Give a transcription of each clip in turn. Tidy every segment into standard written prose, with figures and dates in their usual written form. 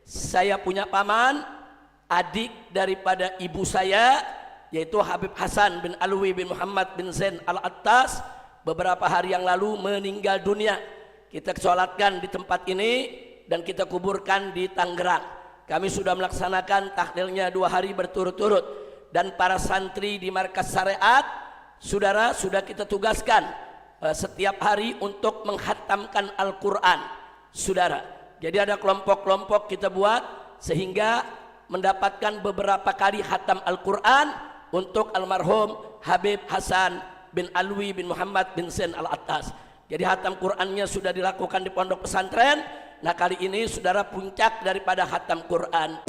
Saya punya paman, adik daripada ibu saya, yaitu Habib Hasan bin Alwi bin Muhammad bin Zain Al-Attas, beberapa hari yang lalu meninggal dunia. Kita sholatkan di tempat ini dan kita kuburkan di Tangerang. Kami sudah melaksanakan tahlilnya 2 hari berturut-turut, dan para santri di markas syariat, saudara, sudah kita tugaskan setiap hari untuk menghatamkan Al-Quran, saudara. Jadi ada kelompok-kelompok kita buat sehingga mendapatkan beberapa kali khatam Al-Quran untuk almarhum Habib Hasan bin Alwi bin Muhammad bin Zain Al-Attas. Jadi khatam Qurannya sudah dilakukan di pondok pesantren. Nah, kali ini saudara puncak daripada khatam Quran.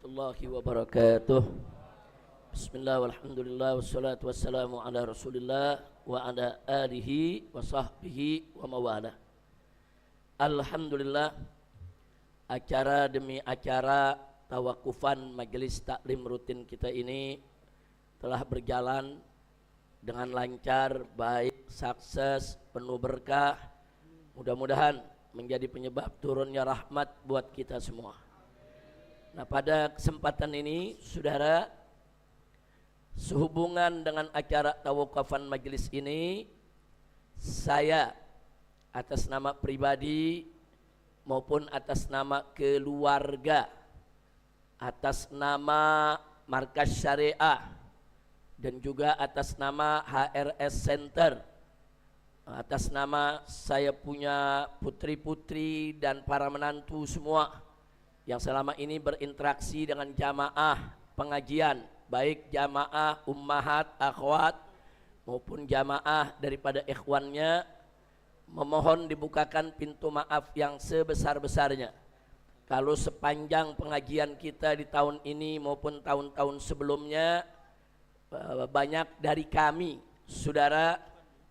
Warahmatullahi wabarakatuh. Bismillah walhamdulillah wassalatu wassalamu ala rasulillah wa ala alihi wa sahbihi wa mawala. Alhamdulillah, acara demi acara tawakufan majelis taklim rutin kita ini telah berjalan dengan lancar, baik, sukses, penuh berkah. Mudah-mudahan menjadi penyebab turunnya rahmat buat kita semua. Nah, pada kesempatan ini, saudara, sehubungan dengan acara tawakufan majelis ini, saya atas nama pribadi maupun atas nama keluarga, atas nama markas syariah, dan juga atas nama HRS Center, atas nama saya punya putri-putri dan para menantu semua yang selama ini berinteraksi dengan jamaah pengajian, baik jamaah ummahat, akhwat, maupun jamaah daripada ikhwannya, memohon dibukakan pintu maaf yang sebesar-besarnya. Kalau sepanjang pengajian kita di tahun ini maupun tahun-tahun sebelumnya, banyak dari kami, saudara,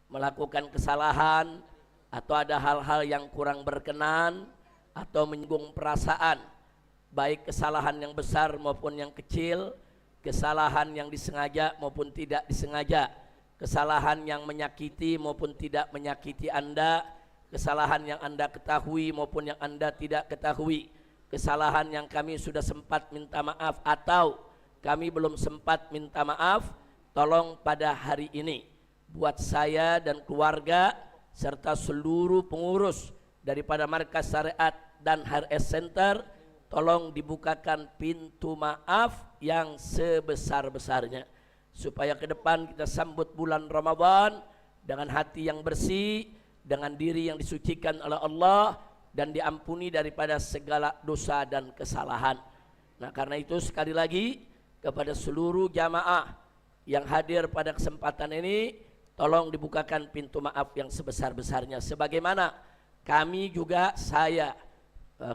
melakukan kesalahan atau ada hal-hal yang kurang berkenan atau menyinggung perasaan, baik kesalahan yang besar maupun yang kecil, kesalahan yang disengaja maupun tidak disengaja, kesalahan yang menyakiti maupun tidak menyakiti Anda, kesalahan yang Anda ketahui maupun yang Anda tidak ketahui, kesalahan yang kami sudah sempat minta maaf atau kami belum sempat minta maaf, tolong pada hari ini buat saya dan keluarga serta seluruh pengurus daripada markas syariat dan HRS Center, tolong dibukakan pintu maaf yang sebesar-besarnya, supaya ke depan kita sambut bulan Ramadan dengan hati yang bersih, dengan diri yang disucikan oleh Allah, dan diampuni daripada segala dosa dan kesalahan. Nah, karena itu sekali lagi kepada seluruh jamaah yang hadir pada kesempatan ini, tolong dibukakan pintu maaf yang sebesar-besarnya. Sebagaimana kami juga, saya,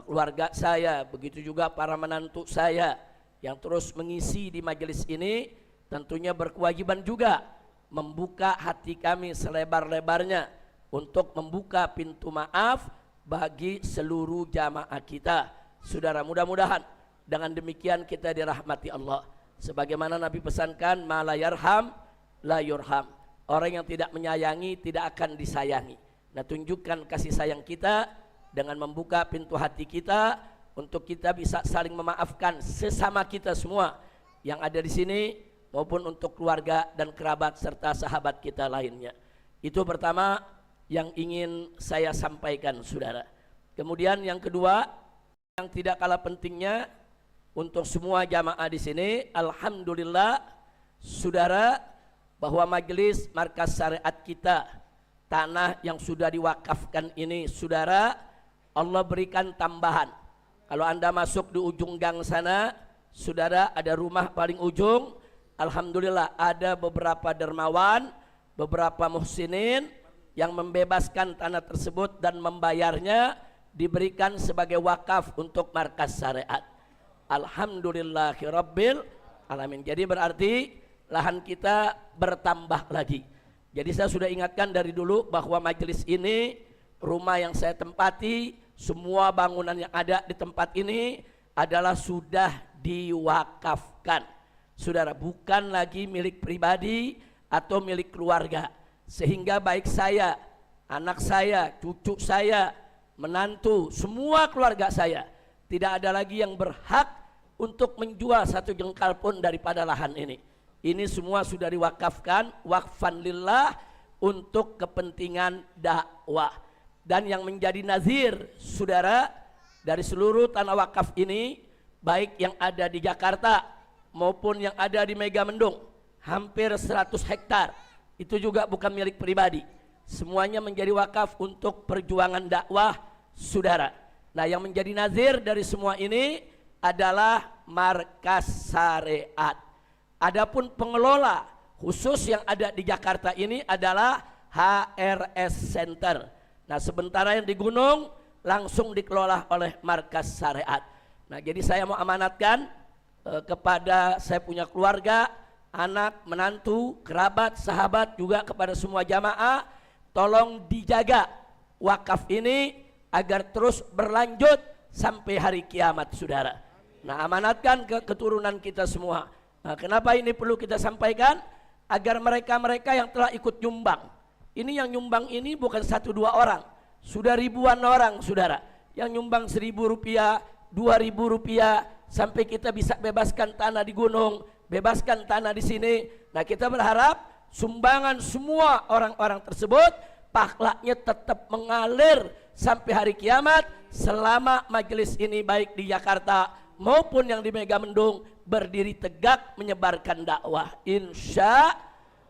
keluarga saya, begitu juga para menantu saya yang terus mengisi di majelis ini, tentunya berkewajiban juga membuka hati kami selebar-lebarnya untuk membuka pintu maaf bagi seluruh jamaah kita. Saudara, mudah-mudahan dengan demikian kita dirahmati Allah. Sebagaimana Nabi pesankan, ma la yarham la yurham. Orang yang tidak menyayangi tidak akan disayangi. Nah, tunjukkan kasih sayang kita dengan membuka pintu hati kita untuk kita bisa saling memaafkan sesama kita semua yang ada di sini, maupun untuk keluarga dan kerabat serta sahabat kita lainnya. Itu pertama yang ingin saya sampaikan, saudara. Kemudian yang kedua, yang tidak kalah pentingnya untuk semua jamaah di sini, alhamdulillah, saudara, bahwa majelis markas syariat kita, tanah yang sudah diwakafkan ini, saudara, Allah berikan tambahan. Kalau Anda masuk di ujung gang sana, saudara, ada rumah paling ujung. Alhamdulillah ada beberapa dermawan, beberapa muhsinin yang membebaskan tanah tersebut dan membayarnya diberikan sebagai wakaf untuk markas syariat. Alhamdulillahirabbil alamin. Jadi berarti lahan kita bertambah lagi. Jadi saya sudah ingatkan dari dulu bahwa majelis ini, rumah yang saya tempati, semua bangunan yang ada di tempat ini adalah sudah diwakafkan. Saudara, bukan lagi milik pribadi atau milik keluarga. Sehingga baik saya, anak saya, cucu saya, menantu, semua keluarga saya, tidak ada lagi yang berhak untuk menjual satu jengkal pun daripada lahan ini. Ini semua sudah diwakafkan, wakfan lillah, untuk kepentingan dakwah. Dan yang menjadi nazir, saudara, dari seluruh tanah wakaf ini, baik yang ada di Jakarta maupun yang ada di Megamendung, hampir 100 hektar, itu juga bukan milik pribadi. Semuanya menjadi wakaf untuk perjuangan dakwah, saudara. Nah, yang menjadi nazir dari semua ini adalah Markas Syariat. Adapun pengelola khusus yang ada di Jakarta ini adalah HRS Center. Nah, sementara yang di Gunung langsung dikelola oleh Markas Syariat. Nah, jadi saya mau amanatkan kepada saya punya keluarga, anak, menantu, kerabat, sahabat, juga kepada semua jamaah, tolong dijaga wakaf ini agar terus berlanjut sampai hari kiamat, saudara. Nah, amanatkan ke keturunan kita semua. Nah, kenapa ini perlu kita sampaikan? Agar mereka-mereka yang telah ikut nyumbang. Ini yang nyumbang ini bukan 1-2 orang, sudah ribuan orang, saudara. Yang nyumbang Rp1.000, Rp2.000, sampai kita bisa bebaskan tanah di gunung, bebaskan tanah di sini. Nah, kita berharap sumbangan semua orang-orang tersebut pahalanya tetap mengalir sampai hari kiamat selama majelis ini baik di Jakarta maupun yang di Megamendung berdiri tegak menyebarkan dakwah, insya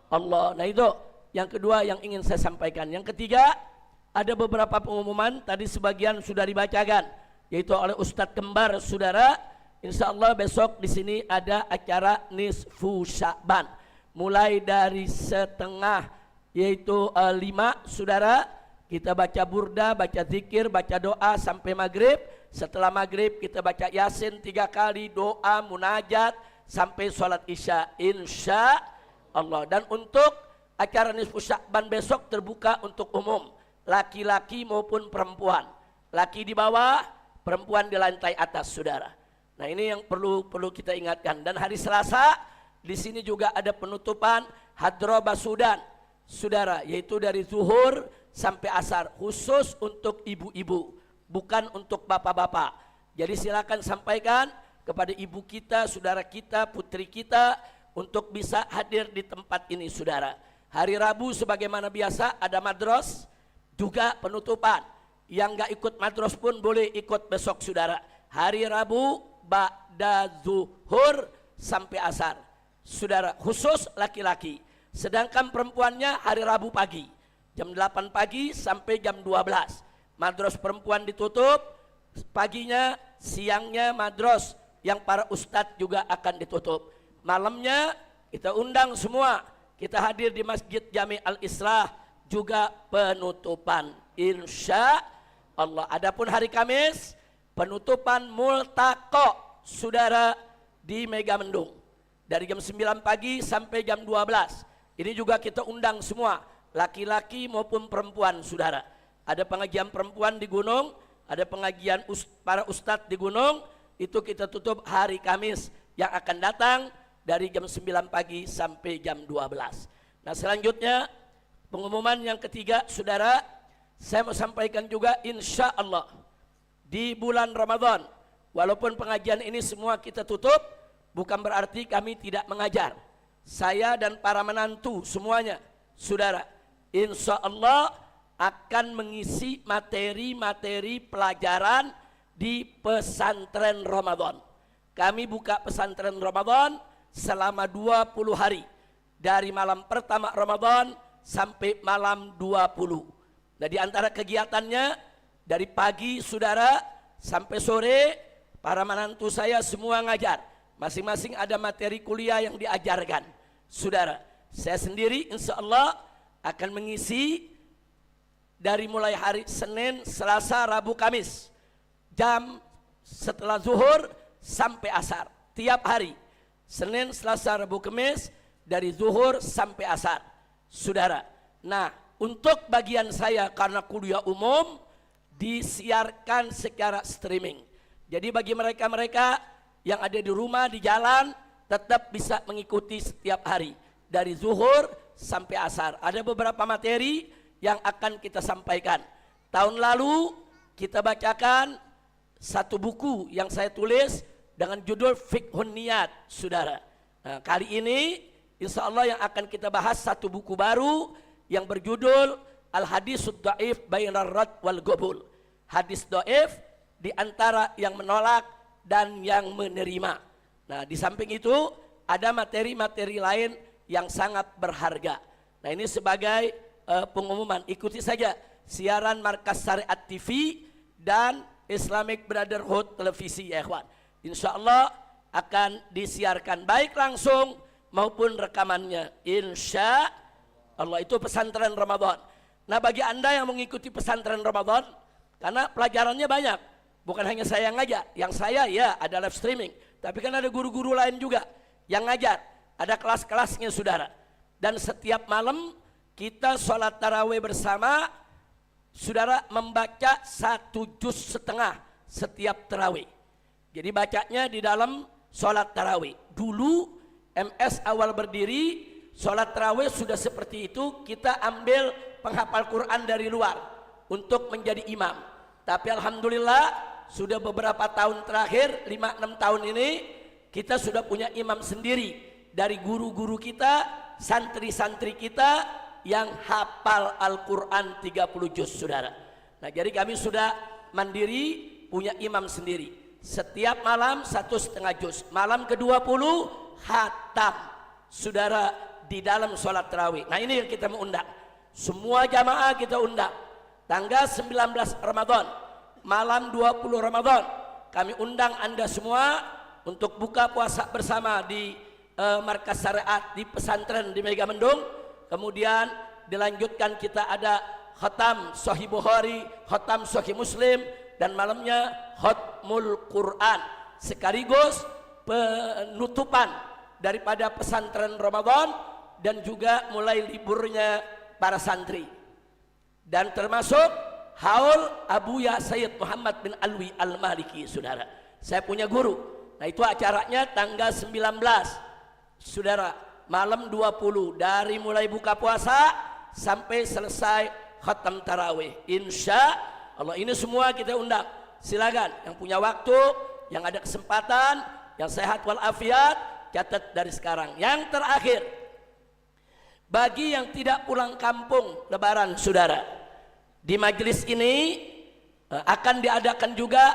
Allah. Nah, itu yang kedua yang ingin saya sampaikan. Yang ketiga, ada beberapa pengumuman tadi sebagian sudah dibacakan, yaitu oleh Ustadz Kembar, saudara. Insya Allah besok di sini ada acara Nisfu Sya'ban, mulai dari setengah yaitu 5, saudara. Kita baca burda, baca zikir, baca doa sampai maghrib. Setelah maghrib kita baca yasin 3 kali, doa, munajat sampai sholat isya, insya Allah. Dan untuk acara Nisfu Sya'ban besok terbuka untuk umum, laki-laki maupun perempuan. Laki di bawah, perempuan di lantai atas, saudara. Nah, ini yang perlu kita ingatkan. Dan hari Selasa di sini juga ada penutupan Hadroh Basudan, saudara, yaitu dari zuhur sampai asar, khusus untuk ibu-ibu, bukan untuk bapak-bapak. Jadi silakan sampaikan kepada ibu kita, saudara kita, putri kita untuk bisa hadir di tempat ini, saudara. Hari Rabu sebagaimana biasa ada madros, juga penutupan. Yang nggak ikut madros pun boleh ikut besok, saudara. Hari Rabu ba'da zuhur sampai asar, saudara, khusus laki-laki. Sedangkan perempuannya hari Rabu pagi jam 8 pagi sampai jam 12. Madros perempuan ditutup paginya, siangnya madros yang para ustadz juga akan ditutup. Malamnya kita undang semua, kita hadir di Masjid Jami Al-Islah, juga penutupan, insya Allah. Adapun hari Kamis penutupan multaqo, saudara, di Megamendung dari jam 9 pagi sampai jam 12. Ini juga kita undang semua, laki-laki maupun perempuan, saudara. Ada pengajian perempuan di gunung, ada pengajian para ustadz di gunung. Itu kita tutup hari Kamis yang akan datang dari jam 9 pagi sampai jam 12. Nah, selanjutnya pengumuman yang ketiga, saudara, saya mau sampaikan juga, insya Allah di bulan Ramadan, walaupun pengajian ini semua kita tutup, bukan berarti kami tidak mengajar. Saya dan para menantu semuanya, saudara, insya Allah akan mengisi materi-materi pelajaran di pesantren Ramadan. Kami buka pesantren Ramadan selama 20 hari, dari malam pertama Ramadan sampai malam 20. Nah, di antara kegiatannya dari pagi, saudara, sampai sore, para menantu saya semua ngajar. Masing-masing ada materi kuliah yang diajarkan, saudara. Saya sendiri insya Allah akan mengisi dari mulai hari Senin, Selasa, Rabu, Kamis, jam setelah zuhur sampai asar, tiap hari. Senin, Selasa, Rabu, Kamis, dari zuhur sampai asar, saudara. Nah, untuk bagian saya karena kuliah umum disiarkan secara streaming. Jadi bagi mereka-mereka yang ada di rumah, di jalan, tetap bisa mengikuti setiap hari dari zuhur sampai asar. Ada beberapa materi yang akan kita sampaikan. Tahun lalu kita bacakan satu buku yang saya tulis dengan judul Fiqhun Niyat, saudara. Nah, kali ini insya Allah yang akan kita bahas satu buku baru yang berjudul Al-Hadisud Dhaif Bainar Rad wal Qabul. Hadis dhaif di antara yang menolak dan yang menerima. Nah, di samping itu ada materi-materi lain yang sangat berharga. Nah, ini sebagai pengumuman. Ikuti saja siaran Markas Syariat TV dan Islamic Brotherhood Televisi, ya ikhwan. Insya Allah akan disiarkan baik langsung maupun rekamannya. Insya Allah. Itu pesantren Ramadan. Nah, bagi Anda yang mengikuti pesantren Ramadan, karena pelajarannya banyak, bukan hanya saya yang ngajar. Yang saya ya ada live streaming, tapi kan ada guru-guru lain juga yang ngajar. Ada kelas-kelasnya, saudara. Dan setiap malam kita sholat tarawih bersama, saudara, membaca 1,5 juz setiap tarawih. Jadi bacanya di dalam sholat tarawih. Dulu MS awal berdiri, sholat tarawih sudah seperti itu, kita ambil penghafal Quran dari luar untuk menjadi imam. Tapi alhamdulillah sudah beberapa tahun terakhir, 5-6 tahun ini, kita sudah punya imam sendiri dari guru-guru kita, santri-santri kita yang hafal Al-Quran 30 juz, saudara. Nah, jadi kami sudah mandiri, punya imam sendiri. Setiap malam 1,5 juz. Malam ke-20 khatam, saudara, di dalam sholat tarawih. Nah, ini yang kita mau undang. Semua jamaah kita undang. Tanggal 19 Ramadan, malam 20 Ramadan, kami undang Anda semua untuk buka puasa bersama di Markas Syariat di pesantren di Megamendung. Kemudian dilanjutkan kita ada khatam Sahih Bukhari, khatam Sahih Muslim, dan malamnya khatmul Quran, sekaligus penutupan daripada pesantren Ramadan dan juga mulai liburnya para santri. Dan termasuk haul Abuya Sayyid Muhammad bin Alwi Al-Maliki, saudara. Saya punya guru. Nah, itu acaranya tanggal 19, saudara, malam 20, dari mulai buka puasa sampai selesai khatam tarawih. Insya Allah ini semua kita undang. Silakan yang punya waktu, yang ada kesempatan, yang sehat walafiat, catat dari sekarang. Yang terakhir, bagi yang tidak pulang kampung lebaran, saudara, di majelis ini akan diadakan juga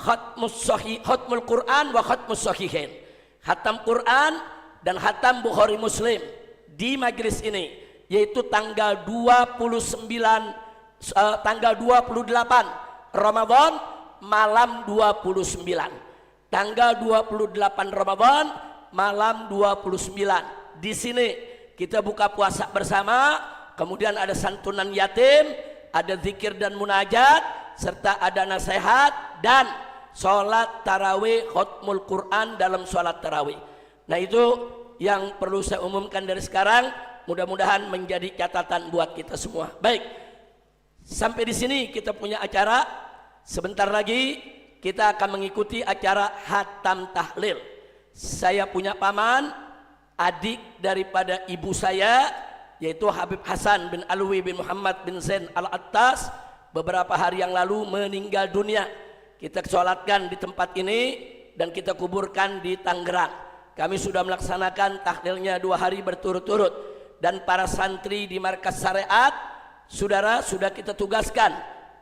khatmul Quran wa khatmus sahihain, khatam Quran dan khatam Bukhari Muslim di majelis ini, yaitu tanggal 28 Ramadan malam 29, tanggal 28 Ramadan malam 29. Di sini kita buka puasa bersama, kemudian ada santunan yatim, ada zikir dan munajat, serta ada nasihat dan sholat tarawih khatmul Quran dalam sholat tarawih. Nah, itu yang perlu saya umumkan dari sekarang, mudah-mudahan menjadi catatan buat kita semua. Baik, sampai di sini kita punya acara. Sebentar lagi kita akan mengikuti acara hatam tahlil. Saya punya paman, adik daripada ibu saya, yaitu Habib Hasan bin Alwi bin Muhammad bin Zain Al-Attas, beberapa hari yang lalu meninggal dunia. Kita sholatkan di tempat ini dan kita kuburkan di Tangerang. Kami sudah melaksanakan tahlilnya 2 hari berturut-turut, dan para santri di Markas Syariat, saudara, sudah kita tugaskan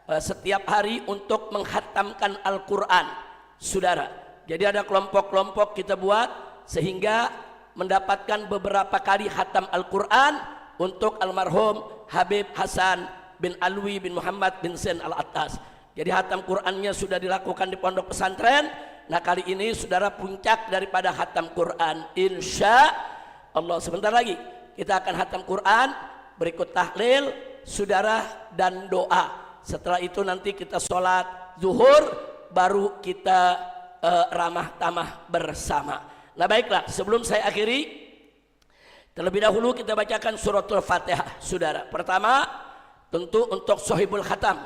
setiap hari untuk menghatamkan Al-Quran, saudara. Jadi ada kelompok-kelompok kita buat sehingga mendapatkan beberapa kali khatam Al-Quran untuk almarhum Habib Hasan bin Alwi bin Muhammad bin Zain Al-Attas. Jadi khatam Qurannya sudah dilakukan di pondok pesantren. Nah, kali ini saudara puncak daripada khatam Quran. Insya Allah sebentar lagi kita akan khatam Quran, berikut tahlil, saudara, dan doa. Setelah itu nanti kita sholat zuhur, baru kita ramah tamah bersama. Nah, baiklah, sebelum saya akhiri, terlebih dahulu kita bacakan suratul Fatihah, saudara. Pertama, tentu untuk Sohibul Khatam,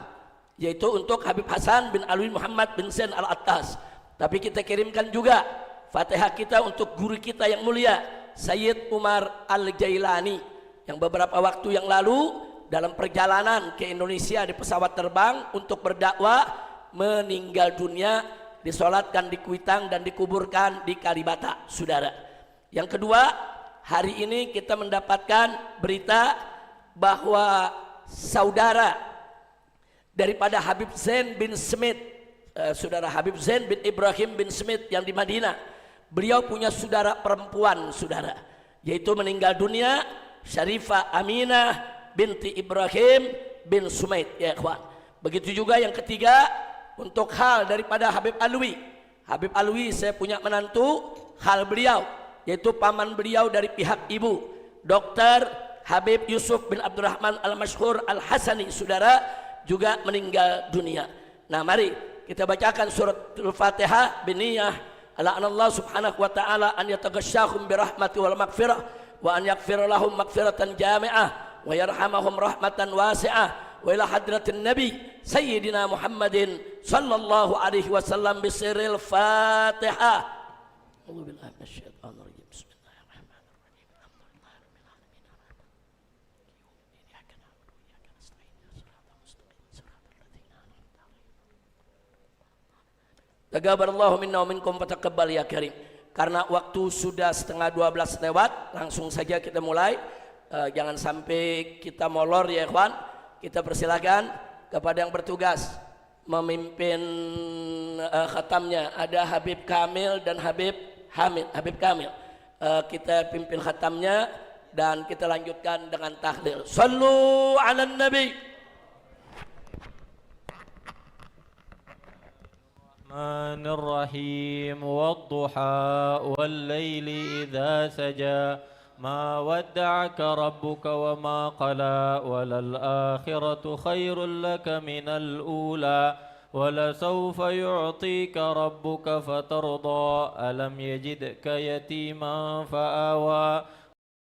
yaitu untuk Habib Hasan bin Alwi Muhammad bin Zain Al-Attas. Tapi kita kirimkan juga Fatihah kita untuk guru kita yang mulia Sayyid Umar Al-Jailani yang beberapa waktu yang lalu dalam perjalanan ke Indonesia di pesawat terbang untuk berdakwah meninggal dunia, disolatkan di Kuitang dan dikuburkan di Kalibata, saudara. Yang kedua, hari ini kita mendapatkan berita bahwa saudara daripada Habib Zain bin Smith, saudara Habib Zain bin Ibrahim bin Smith yang di Madinah, beliau punya saudara perempuan, saudara, yaitu meninggal dunia Syarifah Aminah binti Ibrahim bin Sumaid, ya ikhwan. Begitu juga yang ketiga, untuk hal daripada Habib Alwi. Habib Alwi saya punya menantu, hal beliau yaitu paman beliau dari pihak ibu Dr. Habib Yusuf bin Abdurrahman Al-Mashhur Al-Hasani, saudara, juga meninggal dunia. Nah, mari kita bacakan surat Al-Fatihah biniyah ala Allah subhanahu wa ta'ala an yataghashshahum birahmati wal maghfirah wa an yaghfir lahum maghfiratan jami'ah wa yarhamahum rahmatan wasi'ah wa ila hadratin nabi sayyidina Muhammadin sallallahu alaihi wasallam bisiril Fatihah. A'udzu billahi minasyaitonir rajim. Taqabbalallahu minna wa minkum fataqabbal ya karim. Karena waktu sudah setengah 12 lewat, langsung saja kita mulai. Jangan sampai kita molor ya ikhwan. Kita persilakan kepada yang bertugas memimpin khatamnya. Ada Habib Kamil dan Habib Hamid. Habib Kamil, kita pimpin khatamnya dan kita lanjutkan dengan tahlil. Sallu ala nabi. الرحمن الرحيم والضحى والليل إذا سجى ما ودعك ربك وما قلى وللآخرة خير لك من الأولى ولسوف يعطيك ربك فترضى ألم يجدك يتيما فآوى